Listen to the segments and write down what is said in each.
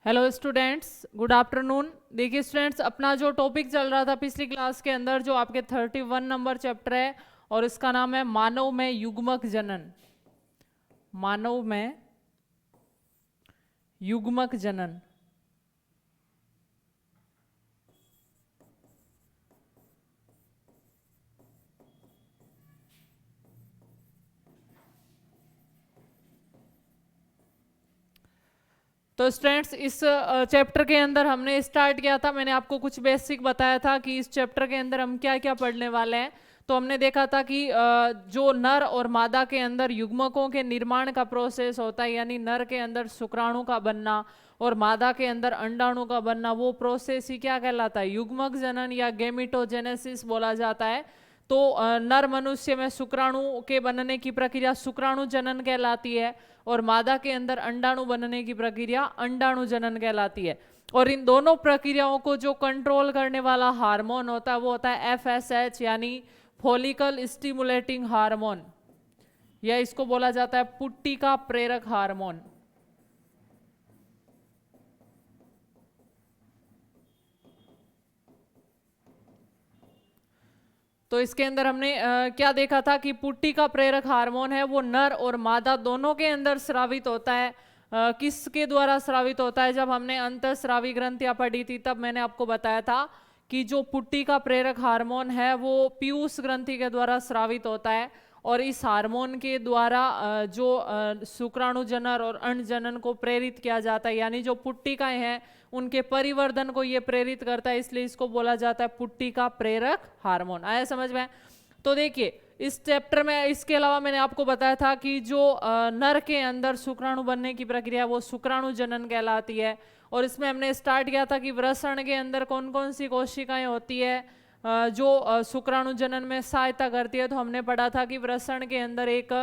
Hello students, good afternoon. देखिए students, अपना जो टॉपिक चल रहा था पिछली क्लास के अंदर, जो आपके 31 नंबर चैप्टर है और इसका नाम है मानव में युग्मक जनन। मानव में युग्मक जनन। तो स्टूडेंट्स, इस चैप्टर के अंदर हमने स्टार्ट किया था, मैंने आपको कुछ बेसिक बताया था कि इस चैप्टर के अंदर हम क्या क्या पढ़ने वाले हैं। तो हमने देखा था कि जो नर और मादा के अंदर युग्मकों के निर्माण का प्रोसेस होता है, यानी नर के अंदर शुक्राणु का बनना और मादा के अंदर अंडाणु का बनना, वो प्रोसेस ही क्या कहलाता है? युग्मक जनन या गेमिटोजेनेसिस बोला जाता है। तो नर मनुष्य में शुक्राणु के बनने की प्रक्रिया शुक्राणु जनन कहलाती है और मादा के अंदर अंडाणु बनने की प्रक्रिया अंडाणु जनन कहलाती है। और इन दोनों प्रक्रियाओं को जो कंट्रोल करने वाला हार्मोन होता है वो होता है FSH, यानी फॉलिकल स्टिमुलेटिंग हार्मोन, या इसको बोला जाता है पुट्टिका प्रेरक हार्मोन। तो इसके अंदर हमने क्या देखा था कि पुट्टिका प्रेरक हार्मोन है वो नर और मादा दोनों के अंदर स्रावित होता है। किसके द्वारा स्रावित होता है? जब हमने अंतःस्रावी ग्रंथियां पढ़ी थी तब मैंने आपको बताया था कि जो पुट्टिका प्रेरक हार्मोन है वो पीयूष ग्रंथि के द्वारा स्रावित होता है और इस हार्मोन के द्वारा जो शुक्राणु जनन और अंड जनन को प्रेरित किया जाता है, यानी जो पुट्टिकाएं हैं उनके परिवर्धन को ये प्रेरित करता है, इसलिए इसको बोला जाता है पुट्टिका प्रेरक हार्मोन। आया समझ में? तो देखिए इस चैप्टर में इसके अलावा मैंने आपको बताया था कि जो नर के अंदर शुक्राणु बनने की प्रक्रिया वो शुक्राणु जनन कहलाती है। और इसमें हमने स्टार्ट किया था कि वृषण के अंदर कौन कौन सी कोशिकाएं होती है जो शुक्राणु जनन में सहायता करती है। तो हमने पढ़ा था कि वृषण के अंदर एक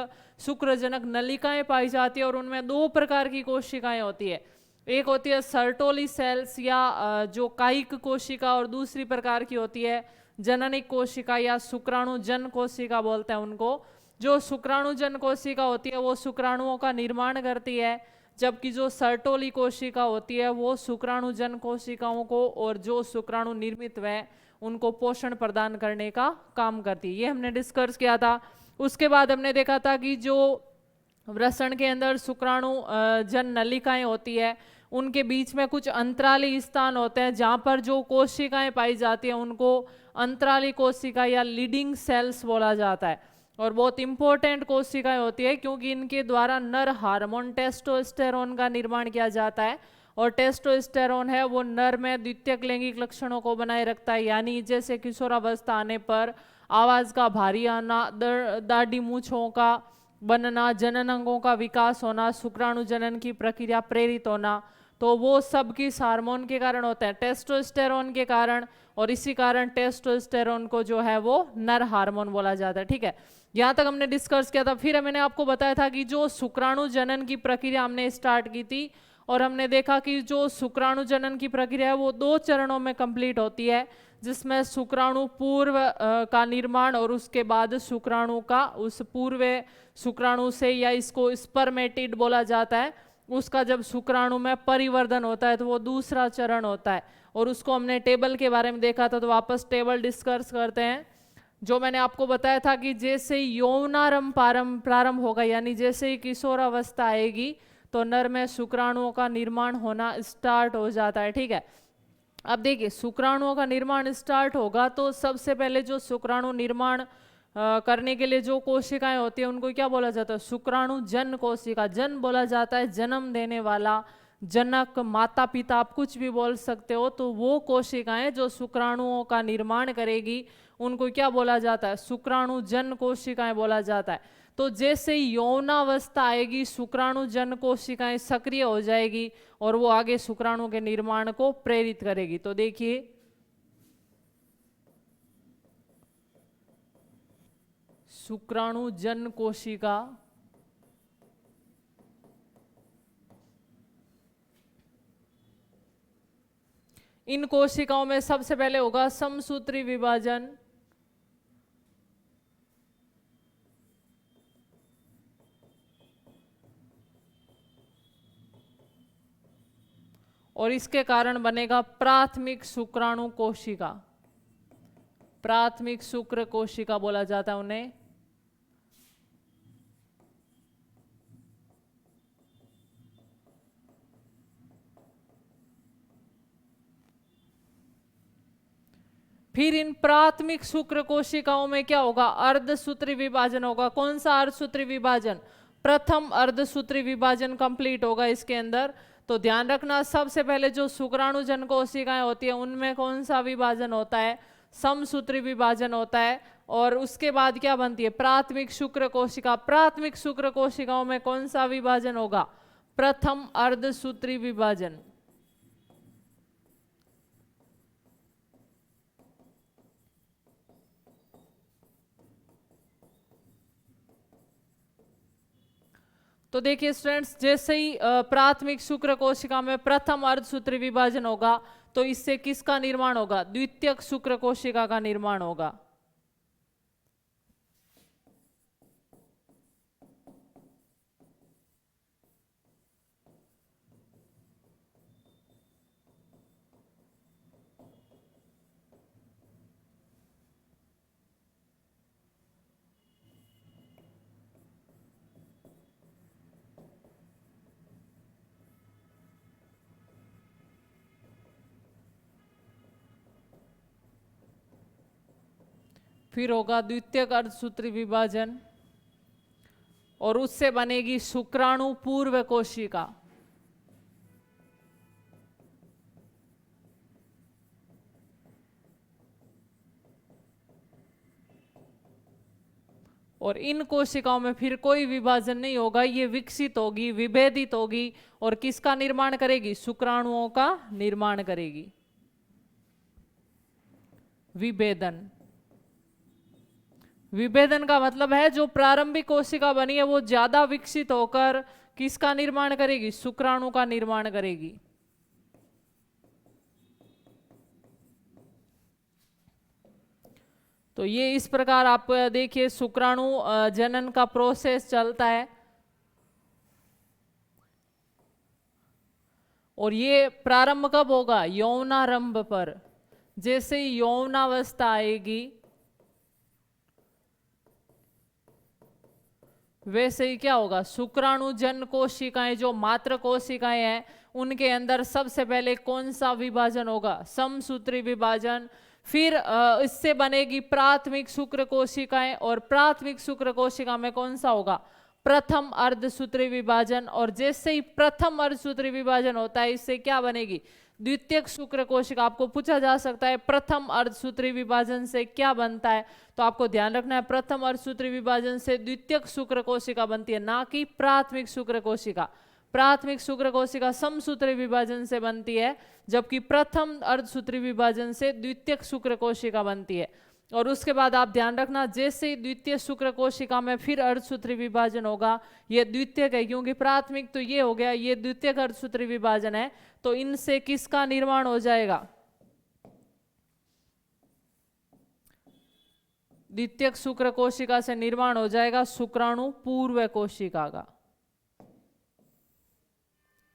शुक्रजनक नलिकाएं पाई जाती है और उनमें दो प्रकार की कोशिकाएं होती है। एक होती है सर्टोली सेल्स या जो कायिक कोशिका, और दूसरी प्रकार की होती है जननिक कोशिका या शुक्राणु जन कोशिका बोलते हैं उनको। जो शुक्राणु जन कोशिका होती है वो शुक्राणुओं का निर्माण करती है, जबकि जो सर्टोली कोशिका होती है वो शुक्राणु जन कोशिकाओं को और जो शुक्राणु निर्मित है उनको पोषण प्रदान करने का काम करती है। ये हमने डिस्कस किया था। उसके बाद हमने देखा था कि जो वृषण के अंदर शुक्राणु जन नलिकाएं होती है उनके बीच में कुछ अंतराली स्थान होते हैं जहां पर जो कोशिकाएं पाई जाती हैं उनको अंतराली कोशिका या लीडिंग सेल्स बोला जाता है। और बहुत इंपॉर्टेंट कोशिकाएं होती है क्योंकि इनके द्वारा नर हार्मोन टेस्टोस्टेरोन का निर्माण किया जाता है। और टेस्टोस्टेरोन है वो नर में द्वितीयक लैंगिक लक्षणों को बनाए रखता है, यानी जैसे किशोरावस्था आने पर आवाज का भारी आना, दाढ़ी मूछों का बनना, जनन अंगों का विकास होना, शुक्राणु जनन की प्रक्रिया प्रेरित होना, तो वो सब किस हार्मोन के कारण होते हैं? टेस्टोस्टेरोन के कारण। और इसी कारण टेस्टोस्टेरोन को जो है वो नर हार्मोन बोला जाता है। ठीक है, यहाँ तक हमने डिस्कस किया था। फिर मैंने आपको बताया था कि जो शुक्राणु जनन की प्रक्रिया हमने स्टार्ट की थी और हमने देखा कि जो शुक्राणु जनन की प्रक्रिया है वो 2 चरणों में कंप्लीट होती है, जिसमें शुक्राणु पूर्व का निर्माण और उसके बाद शुक्राणु का उस पूर्व शुक्राणु से, या इसको स्पर्मेटिड बोला जाता है, उसका जब शुक्राणु में परिवर्धन होता है तो वो दूसरा चरण होता है। और उसको हमने टेबल के बारे में देखा था, तो वापस टेबल डिस्कस करते हैं। जो मैंने आपको बताया था कि जैसे ही यौनारंभ प्रारंभ होगा, यानी जैसे ही किशोरावस्था आएगी तो नर में शुक्राणुओं का निर्माण होना स्टार्ट हो जाता है। ठीक है, अब देखिए शुक्राणुओं का निर्माण स्टार्ट होगा तो सबसे पहले जो शुक्राणु निर्माण करने के लिए जो कोशिकाएं होती है उनको क्या बोला जाता है? शुक्राणु जन कोशिका। जन बोला जाता है जन्म देने वाला, जनक, माता पिता, आप कुछ भी बोल सकते हो। तो वो कोशिकाएं जो शुक्राणुओं का निर्माण करेगी उनको क्या बोला जाता है? शुक्राणु जन कोशिकाएं बोला जाता है। तो जैसे ही यौनावस्था आएगी शुक्राणु जन कोशिकाएं सक्रिय हो जाएगी और वो आगे शुक्राणु के निर्माण को प्रेरित करेगी। तो देखिए शुक्राणु जन कोशिका, इन कोशिकाओं में सबसे पहले होगा समसूत्री विभाजन। और इसके कारण बनेगा प्राथमिक शुक्राणु कोशिका। प्राथमिक शुक्र कोशिका बोला जाता है उन्हें। फिर इन प्राथमिक शुक्र कोशिकाओं में क्या होगा, अर्धसूत्री विभाजन होगा। कौन सा अर्धसूत्री विभाजन, प्रथम अर्धसूत्री विभाजन कंप्लीट होगा इसके अंदर। तो ध्यान रखना, सबसे पहले जो शुक्राणुजन कोशिकाएं होती है उनमें कौन सा विभाजन होता है, समसूत्री विभाजन होता है। और उसके बाद क्या बनती है, प्राथमिक शुक्र कोशिका। प्राथमिक शुक्र कोशिकाओं में कौन सा विभाजन होगा, प्रथम अर्धसूत्री विभाजन। तो देखिए स्टूडेंट्स, जैसे ही प्राथमिक शुक्र कोशिका में प्रथम अर्धसूत्री विभाजन होगा तो इससे किसका निर्माण होगा, द्वितीयक शुक्र कोशिका का निर्माण होगा। फिर होगा द्वितीयक अर्धसूत्री विभाजन और उससे बनेगी शुक्राणु पूर्व कोशिका। और इन कोशिकाओं में फिर कोई विभाजन नहीं होगा, ये विकसित होगी, विभेदित होगी और किसका निर्माण करेगी, शुक्राणुओं का निर्माण करेगी। विभेदन, विभेदन का मतलब है जो प्रारंभिक कोशिका बनी है वो ज्यादा विकसित होकर किसका निर्माण करेगी, शुक्राणु का निर्माण करेगी। तो ये इस प्रकार आप देखिए शुक्राणु जनन का प्रोसेस चलता है। और ये प्रारंभ कब होगा, यौनारंभ पर। जैसे ही यौनावस्था आएगी वैसे ही क्या होगा, शुक्राणु जन कोशिकाएं जो मात्र कोशिकाएं हैं उनके अंदर सबसे पहले कौन सा विभाजन होगा, समसूत्री विभाजन। फिर इससे बनेगी प्राथमिक शुक्र कोशिकाएं और प्राथमिक शुक्र कोशिका में कौन सा होगा, प्रथम अर्धसूत्री विभाजन। और जैसे ही प्रथम अर्धसूत्री विभाजन होता है इससे क्या बनेगी, द्वितीयक शुक्र कोशिका। आपको पूछा जा सकता है प्रथम अर्धसूत्री विभाजन से क्या बनता है, तो आपको ध्यान रखना है प्रथम अर्धसूत्री विभाजन से द्वितीयक शुक्र कोशिका बनती है, ना कि प्राथमिक शुक्र कोशिका। प्राथमिक शुक्र कोशिका समसूत्री विभाजन से बनती है जबकि प्रथम अर्धसूत्री विभाजन से द्वितीयक शुक्र कोशिका बनती है। और उसके बाद आप ध्यान रखना, जैसे ही द्वितीय शुक्र कोशिका में फिर अर्धसूत्री विभाजन होगा, ये द्वितीयक है क्योंकि प्राथमिक तो ये हो गया, ये द्वितीयक अर्धसूत्री विभाजन है, तो इनसे किसका निर्माण हो जाएगा, द्वितीयक शुक्र कोशिका से निर्माण हो जाएगा शुक्राणु पूर्व कोशिका का।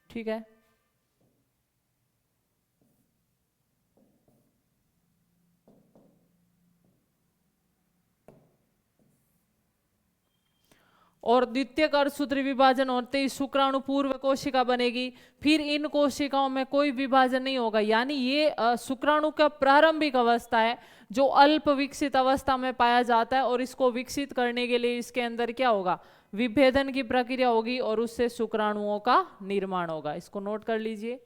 ठीक है। और द्वितीयक अर्धसूत्री विभाजन होते ही शुक्राणु पूर्व कोशिका बनेगी। फिर इन कोशिकाओं में कोई विभाजन नहीं होगा, यानी ये शुक्राणु का प्रारंभिक अवस्था है जो अल्प विकसित अवस्था में पाया जाता है। और इसको विकसित करने के लिए इसके अंदर क्या होगा, विभेदन की प्रक्रिया होगी और उससे शुक्राणुओं का निर्माण होगा। इसको नोट कर लीजिए।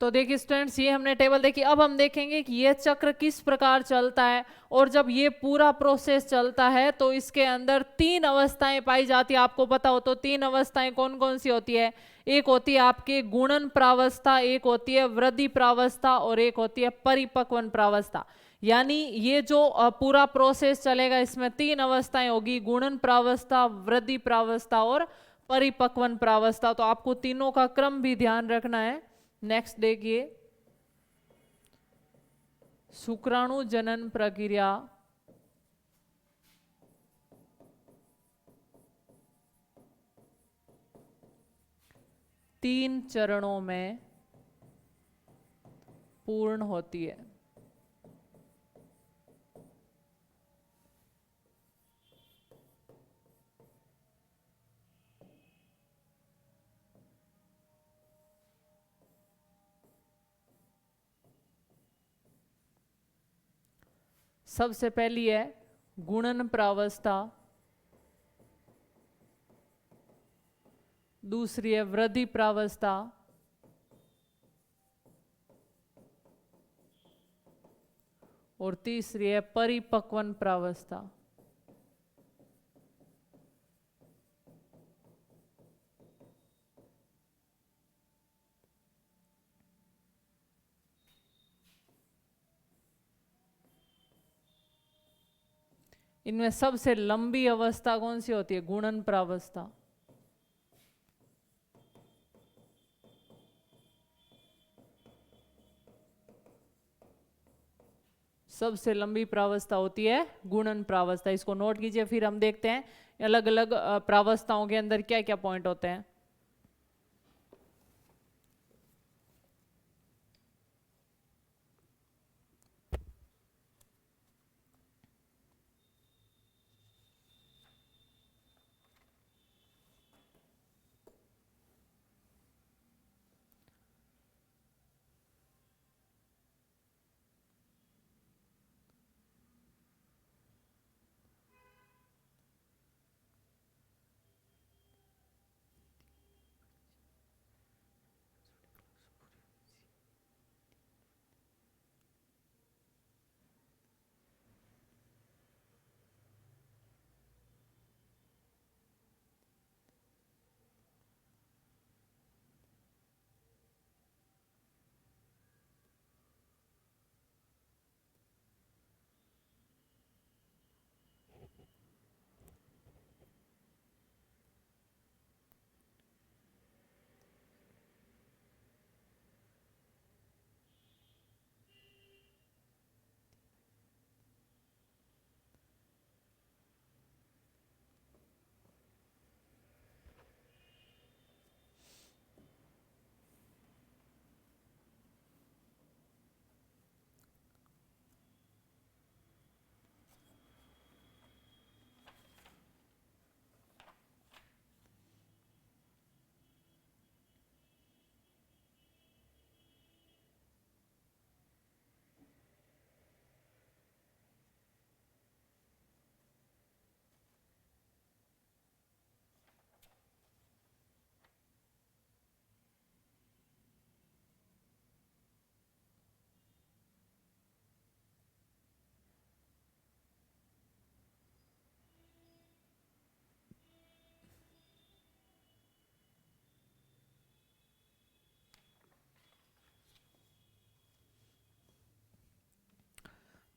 तो देखिए स्टूडेंट्स, ये हमने टेबल देखी। अब हम देखेंगे कि ये चक्र किस प्रकार चलता है, और जब ये पूरा प्रोसेस चलता है तो इसके अंदर 3 अवस्थाएं पाई जाती है। आपको पता हो तो 3 अवस्थाएं कौन कौन सी होती है? एक होती है आपके गुणन प्रावस्था, एक होती है वृद्धि प्रावस्था, और एक होती है परिपक्वन प्रावस्था। यानी ये जो पूरा प्रोसेस चलेगा इसमें 3 अवस्थाएं होगी, गुणन प्रावस्था, वृद्धि प्रावस्था और परिपक्वन प्रावस्था। तो आपको तीनों का क्रम भी ध्यान रखना है। नेक्स्ट देखिए, शुक्राणु जनन प्रक्रिया 3 चरणों में पूर्ण होती है। सबसे पहली है गुणन प्रावस्था, दूसरी है वृद्धि प्रावस्था, और तीसरी है परिपक्वन प्रावस्था। इनमें सबसे लंबी अवस्था कौन सी होती है? गुणन प्रावस्था। सबसे लंबी प्रावस्था होती है गुणन प्रावस्था। इसको नोट कीजिए, फिर हम देखते हैं अलग अलग प्रावस्थाओं के अंदर क्या क्या पॉइंट होते हैं।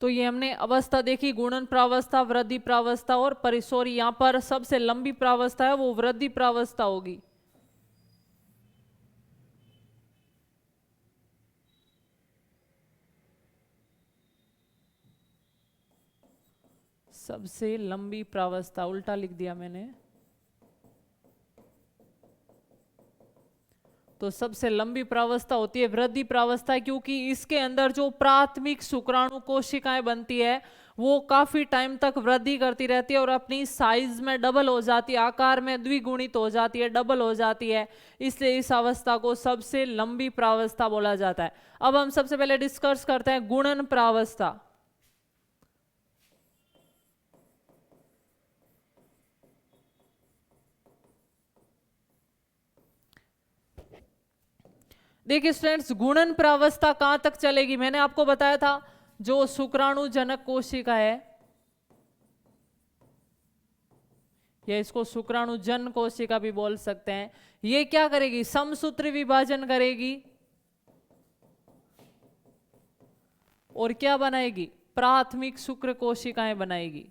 तो ये हमने अवस्था देखी, गुणन प्रावस्था, वृद्धि प्रावस्था और सॉरी, यहाँ पर सबसे लंबी प्रावस्था है वो वृद्धि प्रावस्था होगी। सबसे लंबी प्रावस्था, उल्टा लिख दिया मैंने। तो सबसे लंबी प्रावस्था होती है वृद्धि प्रावस्था, क्योंकि इसके अंदर जो प्राथमिक शुक्राणु कोशिकाएं बनती है वो काफी टाइम तक वृद्धि करती रहती है और अपनी साइज में डबल हो जाती है, आकार में द्विगुणित हो जाती है, डबल हो जाती है। इसलिए इस अवस्था को सबसे लंबी प्रावस्था बोला जाता है। अब हम सबसे पहले डिस्कस करते हैं गुणन प्रावस्था। देखिए स्टूडेंट्स, गुणन प्रावस्था कहां तक चलेगी, मैंने आपको बताया था जो शुक्राणु जनक कोशिका है, या इसको शुक्राणु जन कोशिका भी बोल सकते हैं, ये क्या करेगी, समसूत्री विभाजन करेगी और क्या बनाएगी, प्राथमिक शुक्र कोशिकाएं बनाएगी।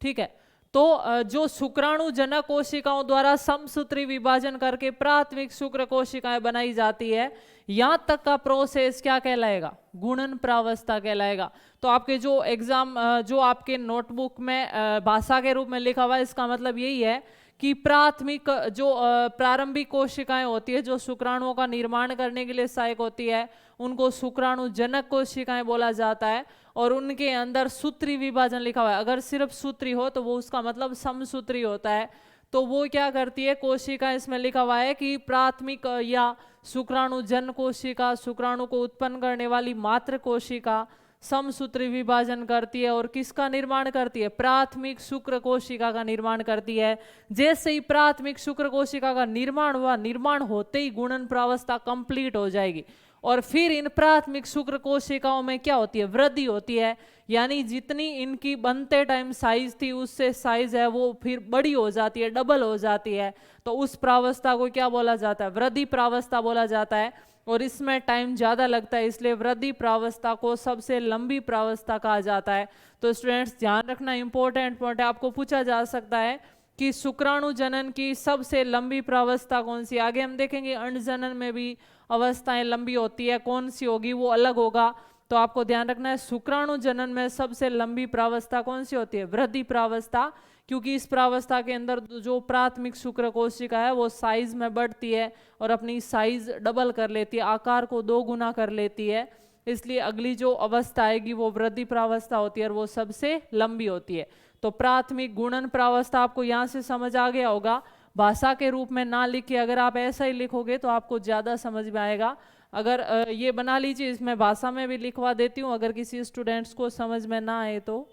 ठीक है, तो जो शुक्राणु जनक कोशिकाओं द्वारा समसूत्री विभाजन करके प्राथमिक शुक्र कोशिकाएं बनाई जाती है, यहां तक का प्रोसेस क्या कहलाएगा, गुणन प्रावस्था कहलाएगा। तो आपके जो एग्जाम जो आपके नोटबुक में भाषा के रूप में लिखा हुआ है, इसका मतलब यही है कि प्राथमिक जो प्रारंभिक कोशिकाएं होती है जो शुक्राणुओं का निर्माण करने के लिए सहायक होती है, उनको शुक्राणु जनक कोशिकाएं बोला जाता है। और उनके अंदर सूत्री विभाजन लिखा हुआ है, अगर सिर्फ सूत्री हो तो वो उसका मतलब समसूत्री होता है। तो वो क्या करती है कोशिका, इसमें लिखा हुआ है कि प्राथमिक या शुक्राणु जन कोशिका शुक्राणु को उत्पन्न करने वाली मात्र कोशिका समसूत्री विभाजन करती है और किसका निर्माण करती है, प्राथमिक शुक्र कोशिका का निर्माण करती है। जैसे ही प्राथमिक शुक्र कोशिका का निर्माण हुआ, निर्माण होते ही गुणन प्रावस्था कंप्लीट हो जाएगी और फिर इन प्राथमिक शुक्र कोशिकाओं में क्या होती है, वृद्धि होती है, यानी जितनी इनकी बनते टाइम साइज थी उससे साइज है वो फिर बड़ी हो जाती है, डबल हो जाती है। तो उस प्रावस्था को क्या बोला जाता है, वृद्धि प्रावस्था बोला जाता है। और इसमें टाइम ज़्यादा लगता है, इसलिए वृद्धि प्रावस्था को सबसे लंबी प्रावस्था कहा जाता है। तो स्टूडेंट्स ध्यान रखना, इंपॉर्टेंट पॉइंट है, आपको पूछा जा सकता है कि शुक्राणु जनन की सबसे लंबी प्रावस्था कौन सी। आगे हम देखेंगे अंड जनन में भी अवस्थाएं लंबी होती है, कौन सी होगी वो अलग होगा। तो आपको ध्यान रखना है शुक्राणु जनन में सबसे लंबी प्रावस्था कौन सी होती है, वृद्धि प्रावस्था, क्योंकि इस प्रावस्था के अंदर जो प्राथमिक शुक्र कोशिका है वो साइज में बढ़ती है और अपनी साइज डबल कर लेती है, आकार को 2 गुना कर लेती है। इसलिए अगली जो अवस्था आएगी वो वृद्धि प्रावस्था होती है और वो सबसे लंबी होती है। तो प्राथमिक गुणन प्रावस्था आपको यहाँ से समझ आ गया होगा। भाषा के रूप में ना लिखे, अगर आप ऐसा ही लिखोगे तो आपको ज़्यादा समझ में आएगा। अगर ये बना लीजिए, इसमें भाषा में भी लिखवा देती हूँ, अगर किसी स्टूडेंट्स को समझ में ना आए तो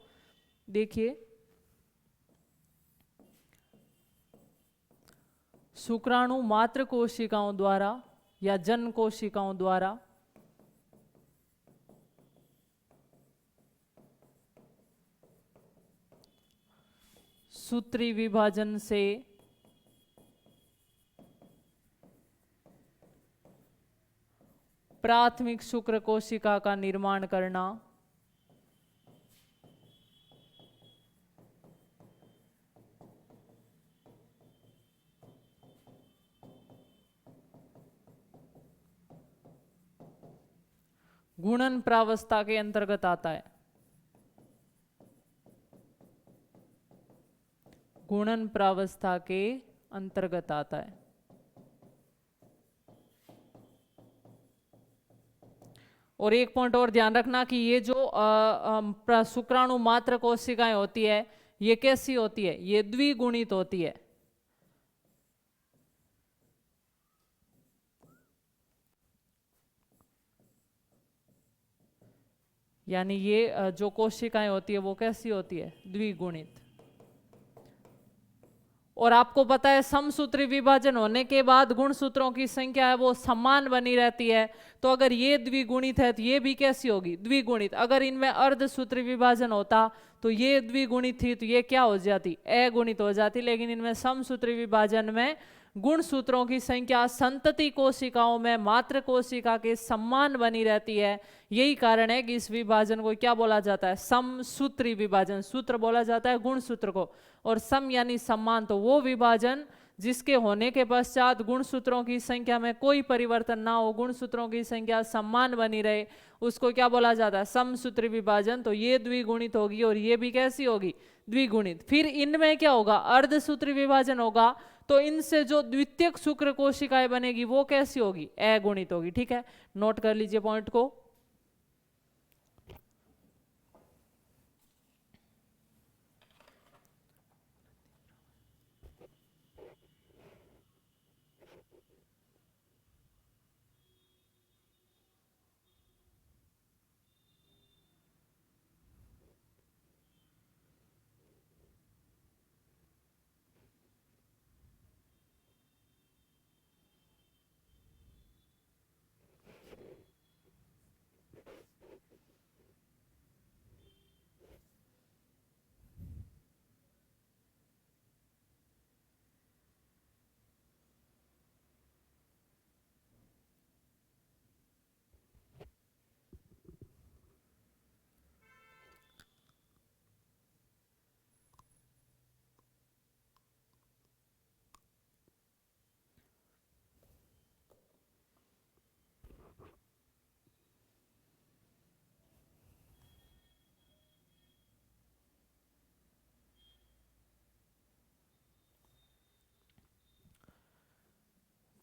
देखिए, शुक्राणु मात्र कोशिकाओं द्वारा या जन कोशिकाओं द्वारा सूत्री विभाजन से प्राथमिक शुक्र कोशिका का निर्माण करना गुणन प्रावस्था के अंतर्गत आता है। गुणन प्रावस्था के अंतर्गत आता है। और एक पॉइंट और ध्यान रखना कि ये जो शुक्राणु मात्र कोशिकाएं होती है ये कैसी होती है, ये द्विगुणित होती है। यानी ये जो कोशिकाएं होती है वो कैसी होती है, द्विगुणित। और आपको पता है समसूत्री विभाजन होने के बाद गुणसूत्रों की संख्या है वो समान बनी रहती है। तो अगर ये द्विगुणित है तो ये भी कैसी होगी, द्विगुणित। अगर इनमें अर्धसूत्री विभाजन होता तो ये द्विगुणित थी तो ये क्या हो जाती, अगुणित हो जाती। लेकिन इनमें समसूत्री विभाजन में गुणसूत्रों की संख्या संतति कोशिकाओं में मात्र कोशिका के समान बनी रहती है। यही कारण है कि इस विभाजन को क्या बोला जाता है, समसूत्री विभाजन। सूत्र बोला जाता है गुणसूत्र को, और सम यानी समान। तो वो विभाजन जिसके होने के पश्चात गुणसूत्रों की संख्या में कोई परिवर्तन ना हो, गुणसूत्रों की संख्या समान बनी रहे, उसको क्या बोला जाता है, समसूत्री विभाजन। तो ये द्विगुणित होगी और ये भी कैसी होगी, द्विगुणित। फिर इनमें क्या होगा, अर्धसूत्री विभाजन होगा। तो इनसे जो द्वितीयक शुक्र कोशिकाएं बनेगी वो कैसी होगी, अगुणित होगी। ठीक है, नोट कर लीजिए पॉइंट को।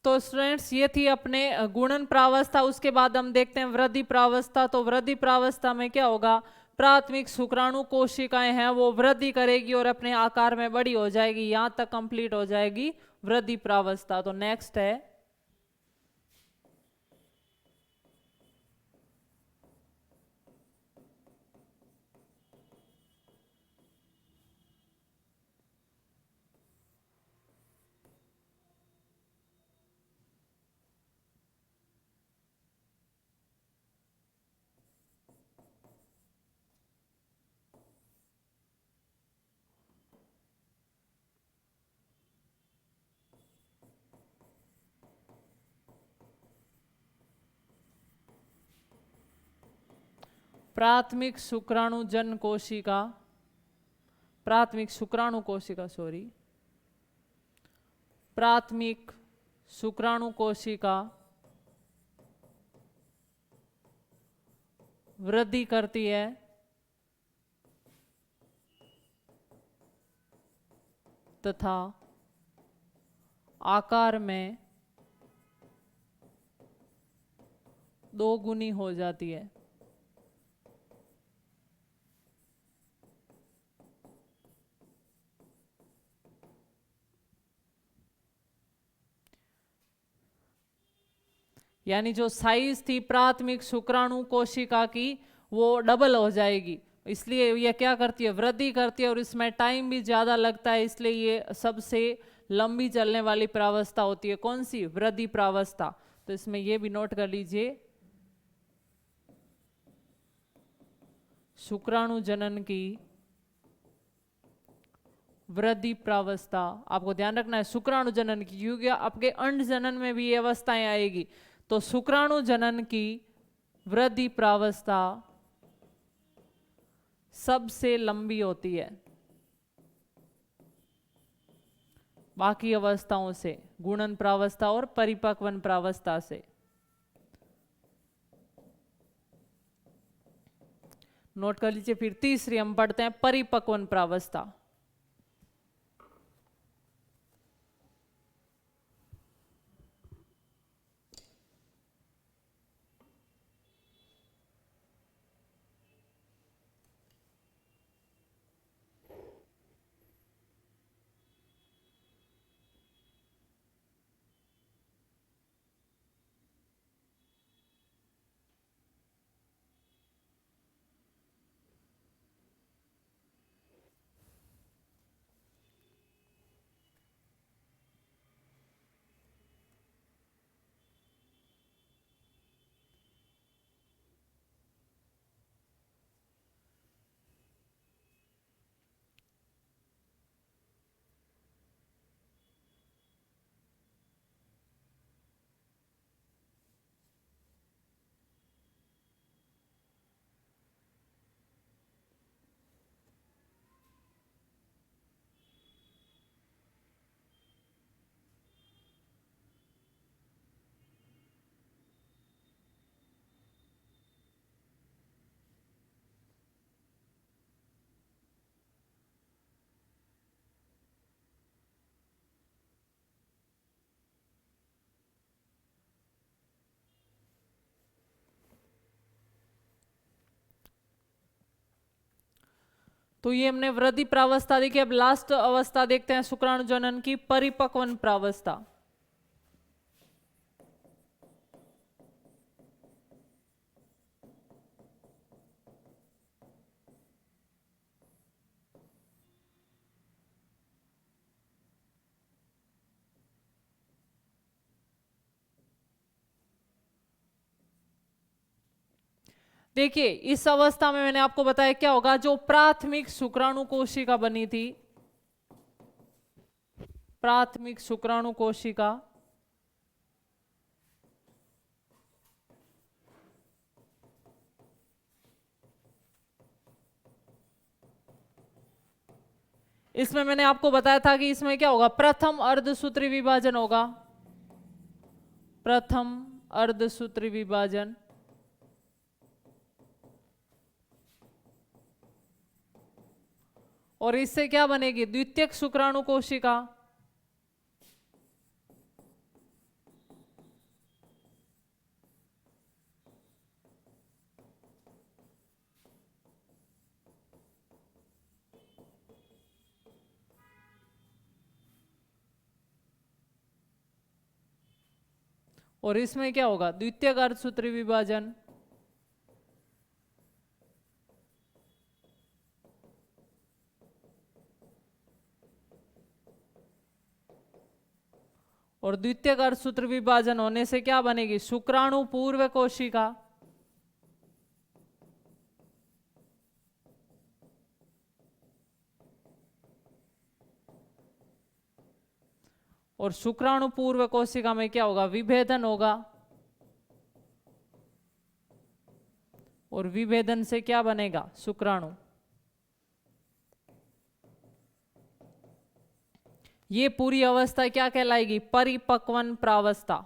तो स्टूडेंट्स ये थी अपने गुणन प्रावस्था। उसके बाद हम देखते हैं वृद्धि प्रावस्था। तो वृद्धि प्रावस्था में क्या होगा, प्राथमिक शुक्राणु कोशिकाएं हैं वो वृद्धि करेगी और अपने आकार में बड़ी हो जाएगी। यहाँ तक कंप्लीट हो जाएगी वृद्धि प्रावस्था। तो नेक्स्ट है प्राथमिक शुक्राणु जन कोशिका, प्राथमिक शुक्राणु कोशिका सॉरी, प्राथमिक शुक्राणु कोशिका वृद्धि करती है तथा आकार में दोगुनी हो जाती है। यानी जो साइज थी प्राथमिक शुक्राणु कोशिका की वो डबल हो जाएगी। इसलिए ये क्या करती है, वृद्धि करती है और इसमें टाइम भी ज्यादा लगता है। इसलिए ये सबसे लंबी चलने वाली प्रावस्था होती है। कौन सी, वृद्धि प्रावस्था। तो इसमें ये भी नोट कर लीजिए, शुक्राणु जनन की वृद्धि प्रावस्था। आपको ध्यान रखना है शुक्राणु जनन की, क्योंकि आपके अंड जनन में भी ये अवस्थाएं आएगी। तो शुक्राणु जनन की वृद्धि प्रावस्था सबसे लंबी होती है बाकी अवस्थाओं से, गुणन प्रावस्था और परिपक्वन प्रावस्था से। नोट कर लीजिए। फिर तीसरी हम पढ़ते हैं परिपक्वन प्रावस्था। तो ये हमने वृद्धि प्रावस्था देखी। अब लास्ट अवस्था देखते हैं शुक्राणु जनन की परिपक्वन प्रावस्था। देखिए इस अवस्था में मैंने आपको बताया क्या होगा, जो प्राथमिक शुक्राणु कोशिका बनी थी, प्राथमिक शुक्राणु कोशिका इसमें मैंने आपको बताया था कि इसमें क्या होगा, प्रथम अर्धसूत्री विभाजन होगा, प्रथम अर्धसूत्री विभाजन। और इससे क्या बनेगी, द्वितीयक शुक्राणु कोशिका। और इसमें क्या होगा, द्वितीयक अर्धसूत्री विभाजन। और द्वितीयक अर्धसूत्र विभाजन होने से क्या बनेगी, शुक्राणु पूर्व कोशिका। और शुक्राणु पूर्व कोशिका में क्या होगा, विभेदन होगा। और विभेदन से क्या बनेगा, शुक्राणु। ये पूरी अवस्था क्या कहलाएगी, परिपक्वन प्रावस्था।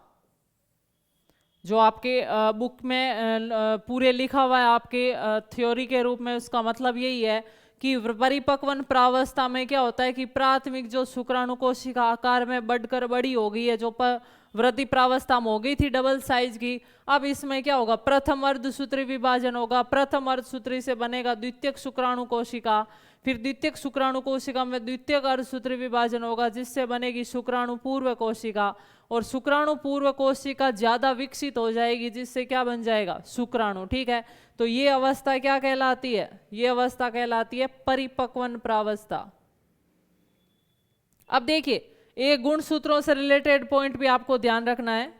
जो आपके बुक में पूरे लिखा हुआ है आपके थ्योरी के रूप में, उसका मतलब यही है कि परिपक्वन प्रावस्था में क्या होता है कि प्राथमिक जो शुक्राणु कोशिका आकार में बढ़कर बड़ी हो गई है, जो वृद्धि प्रावस्था में हो गई थी डबल साइज की, अब इसमें क्या होगा, प्रथम अर्धसूत्री विभाजन होगा। प्रथम अर्धसूत्री से बनेगा द्वितीयक शुक्राणु कोशिका, फिर द्वितीयक शुक्राणु कोशिका में द्वितीयक अर्धसूत्री विभाजन होगा, जिससे बनेगी शुक्राणु पूर्व कोशिका। और शुक्राणु पूर्व कोशिका ज्यादा विकसित हो जाएगी, जिससे क्या बन जाएगा, शुक्राणु। ठीक है, तो ये अवस्था क्या कहलाती है, ये अवस्था कहलाती है परिपक्वन प्रावस्था। अब देखिए, एक गुणसूत्रों से रिलेटेड पॉइंट भी आपको ध्यान रखना है।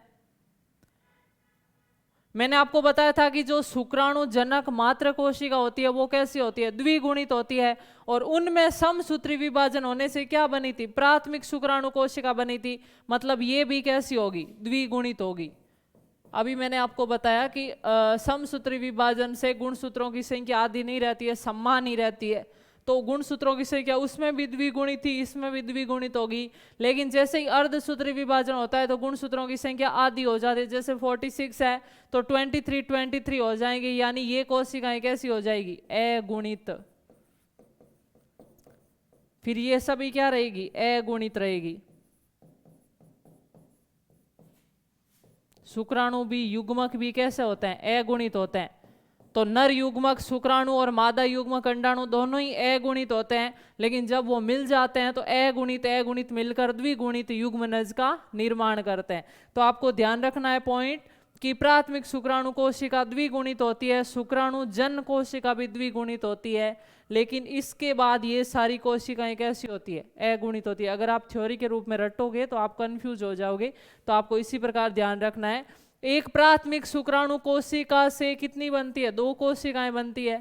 मैंने आपको बताया था कि जो शुक्राणु जनक मात्र कोशिका होती है वो कैसी होती है, द्विगुणित होती है। और उनमें समसूत्री विभाजन होने से क्या बनी थी, प्राथमिक शुक्राणु कोशिका बनी थी। मतलब ये भी कैसी होगी, द्विगुणित होगी। अभी मैंने आपको बताया कि समसूत्री विभाजन से गुणसूत्रों की संख्या आधी नहीं रहती है, समान ही रहती है। तो गुणसूत्रों की संख्या उसमें भी द्विगुणित थी, इसमें भी द्विगुणित होगी। लेकिन जैसे ही अर्धसूत्री विभाजन होता है तो गुणसूत्रों की संख्या आधी हो जाती है। जैसे 46 है तो 23 हो जाएंगे, यानी ये कोशिकाएं कैसी हो जाएगी, अगुणित। फिर ये सभी क्या रहेगी, अगुणित रहेगी। शुक्राणु भी युग्मक भी कैसे होते हैं, अगुणित होते हैं। तो नर युग्मक शुक्राणु और मादा युग्मक अंडाणु दोनों ही अगुणित होते हैं, लेकिन जब वो मिल जाते हैं तो अगुणित मिलकर द्विगुणित युग्मनज का निर्माण करते हैं। तो आपको ध्यान रखना है पॉइंट कि प्राथमिक शुक्राणु कोशिका द्विगुणित होती है, शुक्राणु जन कोशिका भी द्विगुणित होती है, लेकिन इसके बाद ये सारी कोशिकाएं कैसी होती है, अगुणित होती है। अगर आप थ्योरी के रूप में रटोगे तो आप कंफ्यूज हो जाओगे, तो आपको इसी प्रकार ध्यान रखना है। एक प्राथमिक शुक्राणु कोशिका से कितनी बनती है, दो कोशिकाएं बनती है।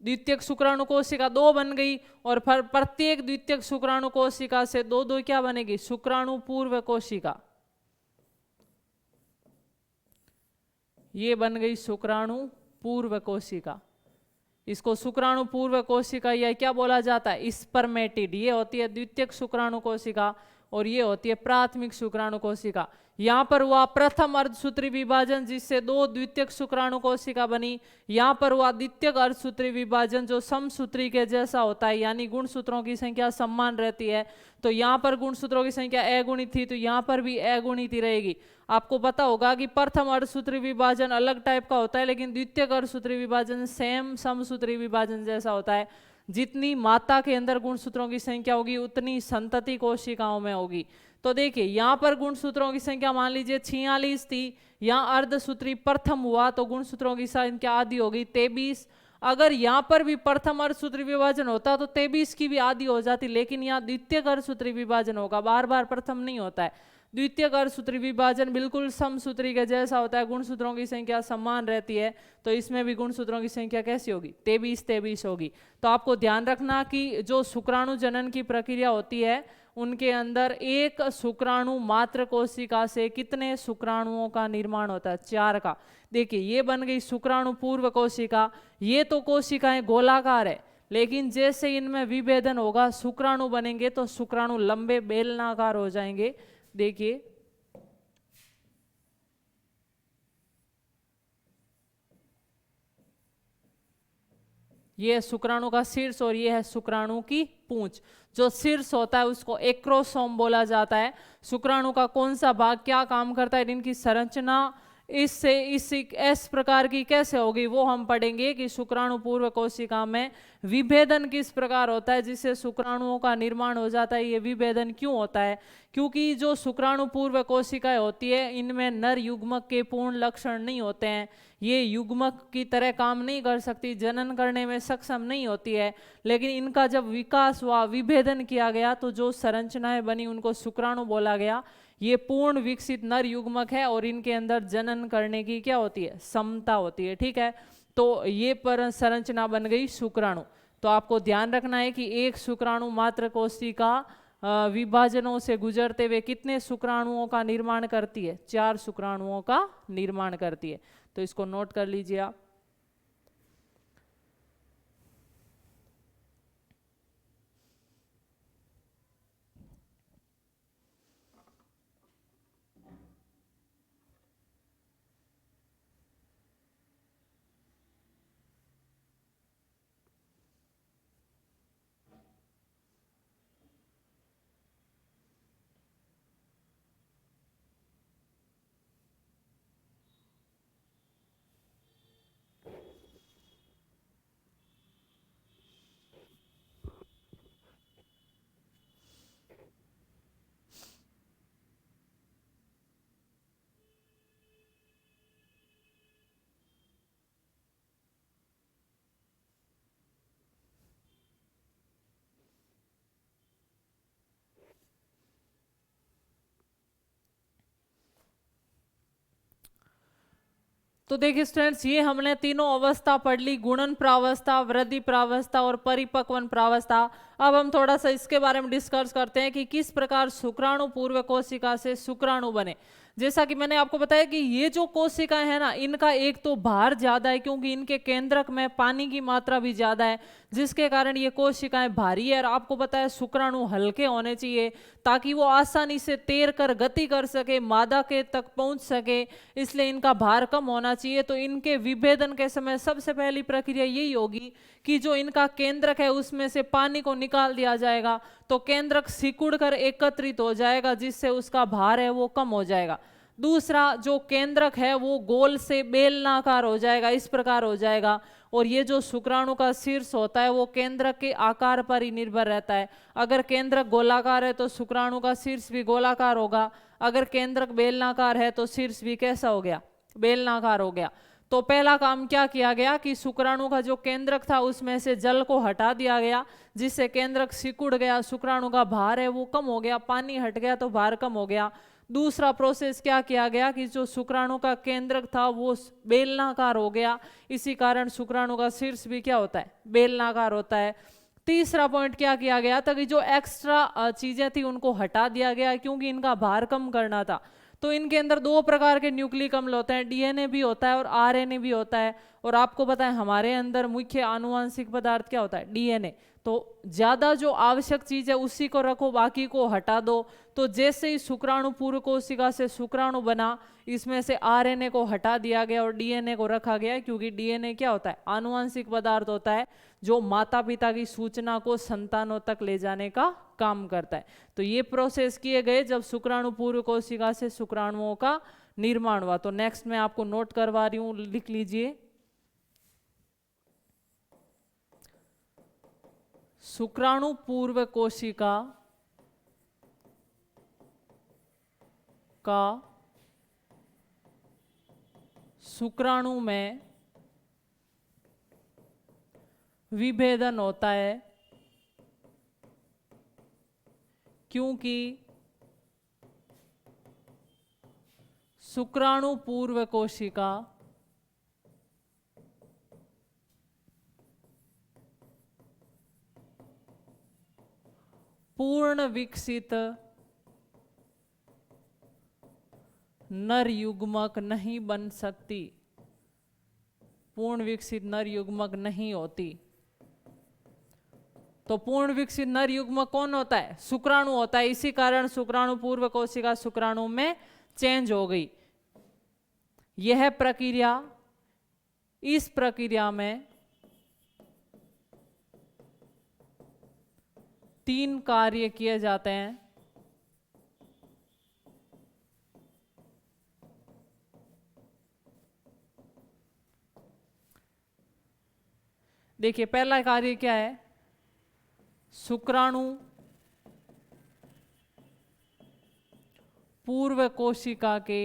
द्वितीयक शुक्राणु कोशिका दो बन गई, और प्रत्येक द्वितीयक शुक्राणु कोशिका से दो दो क्या बनेगी, शुक्राणु पूर्व कोशिका। ये बन गई शुक्राणु पूर्व कोशिका। इसको शुक्राणु पूर्व कोशिका या क्या बोला जाता है, स्पर्मेटिड। ये होती है द्वितीयक शुक्राणु कोशिका और ये होती है प्राथमिक शुक्राणु कोशिका। यहाँ पर हुआ प्रथम अर्धसूत्री विभाजन, जिससे दो द्वितीयक शुक्राणु कोशिका बनी। यहाँ पर हुआ द्वितीयक अर्धसूत्री विभाजन, जो समसूत्री के जैसा होता है, यानी गुणसूत्रों की संख्या समान रहती है। तो यहाँ पर गुणसूत्रों की संख्या अगुणित थी, तो यहाँ पर भी अगुणित ही रहेगी। आपको पता होगा कि प्रथम अर्धसूत्री विभाजन अलग टाइप का होता है, लेकिन द्वितीयक अर्धसूत्री विभाजन सेम समसूत्री विभाजन जैसा होता है। जितनी माता के अंदर गुणसूत्रों की संख्या होगी उतनी संतति कोशिकाओं में होगी। तो देखिए, यहाँ पर गुणसूत्रों की संख्या मान लीजिए 46 थी, यहाँ अर्धसूत्री प्रथम हुआ तो गुणसूत्रों की संख्या आधी होगी 23। अगर यहाँ पर भी प्रथम अर्धसूत्री विभाजन होता तो 23 की भी आधी हो जाती, लेकिन यहाँ द्वितीयक अर्धसूत्री विभाजन होगा, बार बार प्रथम नहीं होता है। द्वितीयक अर्धसूत्री विभाजन बिल्कुल समसूत्री के जैसा होता है, गुणसूत्रों की संख्या समान रहती है। तो इसमें भी गुणसूत्रों की संख्या कैसी होगी, 23 होगी। तो आपको ध्यान रखना कि जो शुक्राणु जनन की प्रक्रिया होती है उनके अंदर एक शुक्राणु मात्र कोशिका से कितने शुक्राणुओं का निर्माण होता है, 4 का। देखिए, ये बन गई शुक्राणु पूर्व कोशिका। ये तो कोशिकाएं गोलाकार है, लेकिन जैसे इनमें विभेदन होगा, शुक्राणु बनेंगे तो शुक्राणु लंबे बेलनाकार हो जाएंगे। देखिए, ये है शुक्राणु का शीर्ष और ये है शुक्राणु की पूंछ। जो शीर्ष होता है उसको एक्रोसोम बोला जाता है। शुक्राणु का कौन सा भाग क्या काम करता है, इनकी संरचना इससे इस प्रकार की कैसे होगी वो हम पढ़ेंगे कि शुक्राणु पूर्व कोशिका में विभेदन किस प्रकार होता है जिससे शुक्राणुओं का निर्माण हो जाता है। ये विभेदन क्यों होता है? क्योंकि जो शुक्राणु पूर्व कोशिकाएं होती है इनमें नर युग्मक के पूर्ण लक्षण नहीं होते हैं। ये युग्मक की तरह काम नहीं कर सकती, जनन करने में सक्षम नहीं होती है, लेकिन इनका जब विकास हुआ, विभेदन किया गया, तो जो संरचनाएं बनी उनको शुक्राणु बोला गया। ये पूर्ण विकसित नर युग्मक है और इनके अंदर जनन करने की क्या होती है? क्षमता होती है। ठीक है, तो ये पर संरचना बन गई शुक्राणु। तो आपको ध्यान रखना है कि एक शुक्राणु मात्र कोशिका विभाजनों से गुजरते हुए कितने शुक्राणुओं का निर्माण करती है? 4 शुक्राणुओं का निर्माण करती है। तो इसको नोट कर लीजिए आप। तो देखिए स्टूडेंट्स, ये हमने तीनों अवस्था पढ़ ली, गुणन प्रावस्था, वृद्धि प्रावस्था और परिपक्वन प्रावस्था। अब हम थोड़ा सा इसके बारे में डिस्कस करते हैं कि किस प्रकार शुक्राणु पूर्व कोशिका से शुक्राणु बने। जैसा कि मैंने आपको बताया कि ये जो कोशिकाएं हैं ना, इनका एक तो भार ज्यादा है क्योंकि इनके केंद्रक में पानी की मात्रा भी ज्यादा है, जिसके कारण ये कोशिकाएं भारी है। और आपको पता है शुक्राणु हल्के होने चाहिए ताकि वो आसानी से तैर कर गति कर सके, मादा के तक पहुंच सके, इसलिए इनका भार कम होना चाहिए। तो इनके विभेदन के समय सबसे पहली प्रक्रिया यही होगी कि जो इनका केंद्रक है उसमें से पानी को निकाल दिया जाएगा, तो केंद्रक सिकुड़ कर एकत्रित हो जाएगा, जिससे उसका भार है वो कम हो जाएगा। दूसरा, जो केंद्रक है वो गोल से बेलनाकार हो जाएगा, इस प्रकार हो जाएगा। और ये जो शुक्राणु का शीर्ष होता है वो केंद्रक के आकार पर ही निर्भर रहता है। अगर केंद्रक गोलाकार है तो शुक्राणु का शीर्ष भी गोलाकार होगा, अगर केंद्रक बेलनाकार है तो शीर्ष भी कैसा हो गया? बेलनाकार हो गया। तो पहला काम क्या किया गया कि शुक्राणु का जो केंद्रक था उसमें से जल को हटा दिया गया, जिससे केंद्रक सिकुड़ गया, शुक्राणु का भार है वो कम हो गया, पानी हट गया तो भार कम हो गया। दूसरा प्रोसेस क्या किया गया कि जो शुक्राणु का केंद्रक था वो बेलनाकार हो गया, इसी कारण शुक्राणु का शीर्ष भी क्या होता है? बेलनाकार होता है। तीसरा पॉइंट क्या किया गया था कि जो एक्स्ट्रा चीजें थी उनको हटा दिया गया, क्योंकि इनका भार कम करना था। तो इनके अंदर 2 प्रकार के न्यूक्लिक अम्ल होते हैं, डीएनए भी होता है और आरएनए भी होता है। और आपको पता है हमारे अंदर मुख्य आनुवंशिक पदार्थ क्या होता है? डीएनए। तो ज्यादा जो आवश्यक चीज है उसी को रखो, बाकी को हटा दो। तो जैसे ही शुक्राणु पूर्व कोशिका से शुक्राणु बना, इसमें से आरएनए को हटा दिया गया और डीएनए को रखा गया, क्योंकि डीएनए क्या होता है? आनुवंशिक पदार्थ होता है जो माता पिता की सूचना को संतानों तक ले जाने का काम करता है। तो ये प्रोसेस किए गए जब शुक्राणु पूर्व कोशिका से शुक्राणुओं का निर्माण हुआ। तो नेक्स्ट मैं आपको नोट करवा रही हूं, लिख लीजिए। शुक्राणु पूर्व कोशिका का शुक्राणु में विभेदन होता है क्योंकि शुक्राणु पूर्व कोशिका पूर्ण विकसित नर युग्मक नहीं बन सकती, पूर्ण विकसित नर युग्मक नहीं होती। तो पूर्ण विकसित नर युग्मक कौन होता है? शुक्राणु होता है। इसी कारण शुक्राणु पूर्व कोशिका शुक्राणु में चेंज हो गई। यह प्रक्रिया, इस प्रक्रिया में 3 कार्य किए जाते हैं। देखिए पहला कार्य क्या है, शुक्राणु पूर्व कोशिका के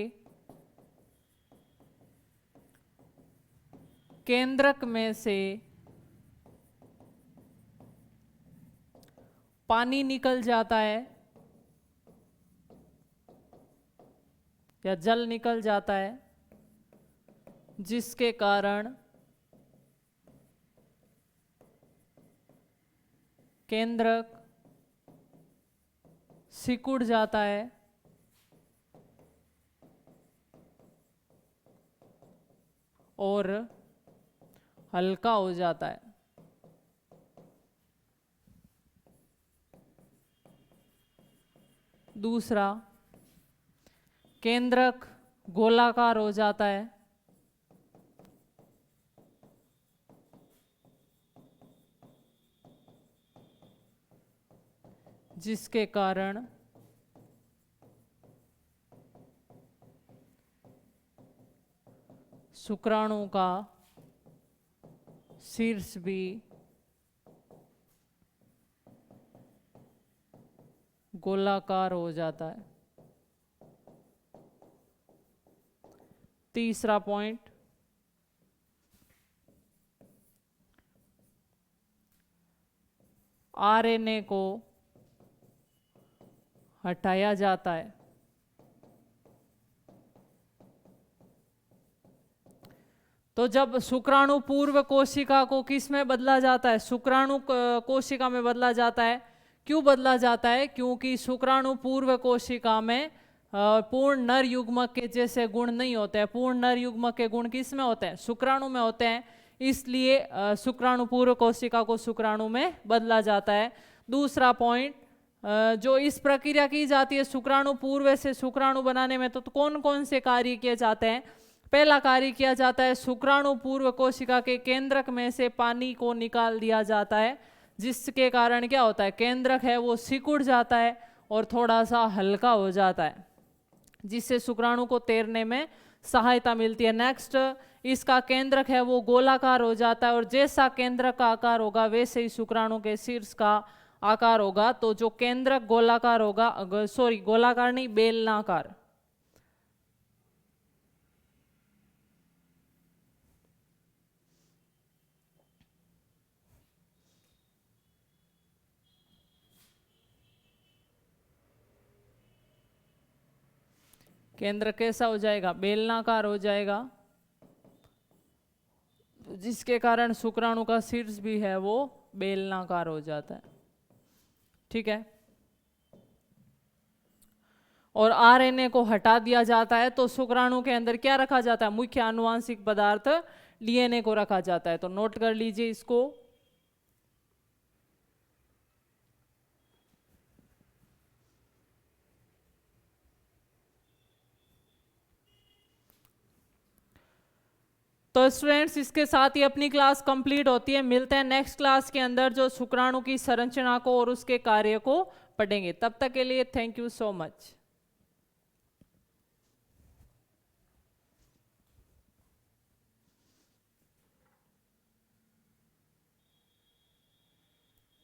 केंद्रक में से पानी निकल जाता है या जल निकल जाता है, जिसके कारण केंद्रक सिकुड़ जाता है और हल्का हो जाता है। दूसरा, केंद्रक गोलाकार हो जाता है, जिसके कारण शुक्राणु का शीर्ष भी गोलाकार हो जाता है। तीसरा पॉइंट, आरएनए को हटाया जाता है। तो जब शुक्राणु पूर्व कोशिका को किस में बदला जाता है, शुक्राणु कोशिका में बदला जाता है। क्यों बदला जाता है? क्योंकि शुक्राणु पूर्व कोशिका में पूर्ण नर युग्मक के जैसे गुण नहीं होते हैं। पूर्ण नर युग्मक के गुण किस में होते हैं? शुक्राणु में होते हैं। इसलिए शुक्राणु पूर्व कोशिका को शुक्राणु में बदला जाता है। दूसरा पॉइंट, जो इस प्रक्रिया की जाती है शुक्राणु पूर्व से शुक्राणु बनाने में, तो कौन कौन से कार्य किए जाते हैं? पहला कार्य किया जाता है, शुक्राणु पूर्व कोशिका के केंद्रक में से पानी को निकाल दिया जाता है, जिसके कारण क्या होता है, केंद्रक है वो सिकुड़ जाता है और थोड़ा सा हल्का हो जाता है, जिससे शुक्राणु को तैरने में सहायता मिलती है। नेक्स्ट, इसका केंद्रक है वो गोलाकार हो जाता है और जैसा केंद्रक का आकार होगा वैसे ही शुक्राणु के शीर्ष का आकार होगा। तो जो केंद्रक गोलाकार होगा, गोलाकार नहीं, बेलनाकार। केंद्र कैसा हो जाएगा? बेलनाकार हो जाएगा, जिसके कारण शुक्राणु का शीर्ष भी है वो बेलनाकार हो जाता है। ठीक है। और आरएनए को हटा दिया जाता है तो शुक्राणु के अंदर क्या रखा जाता है? मुख्य आनुवांशिक पदार्थ डीएनए को रखा जाता है। तो नोट कर लीजिए इसको। तो स्टूडेंट्स, इसके साथ ही अपनी क्लास कंप्लीट होती है। मिलते हैं नेक्स्ट क्लास के अंदर, जो शुक्राणु की संरचना को और उसके कार्य को पढ़ेंगे। तब तक के लिए थैंक यू सो मच।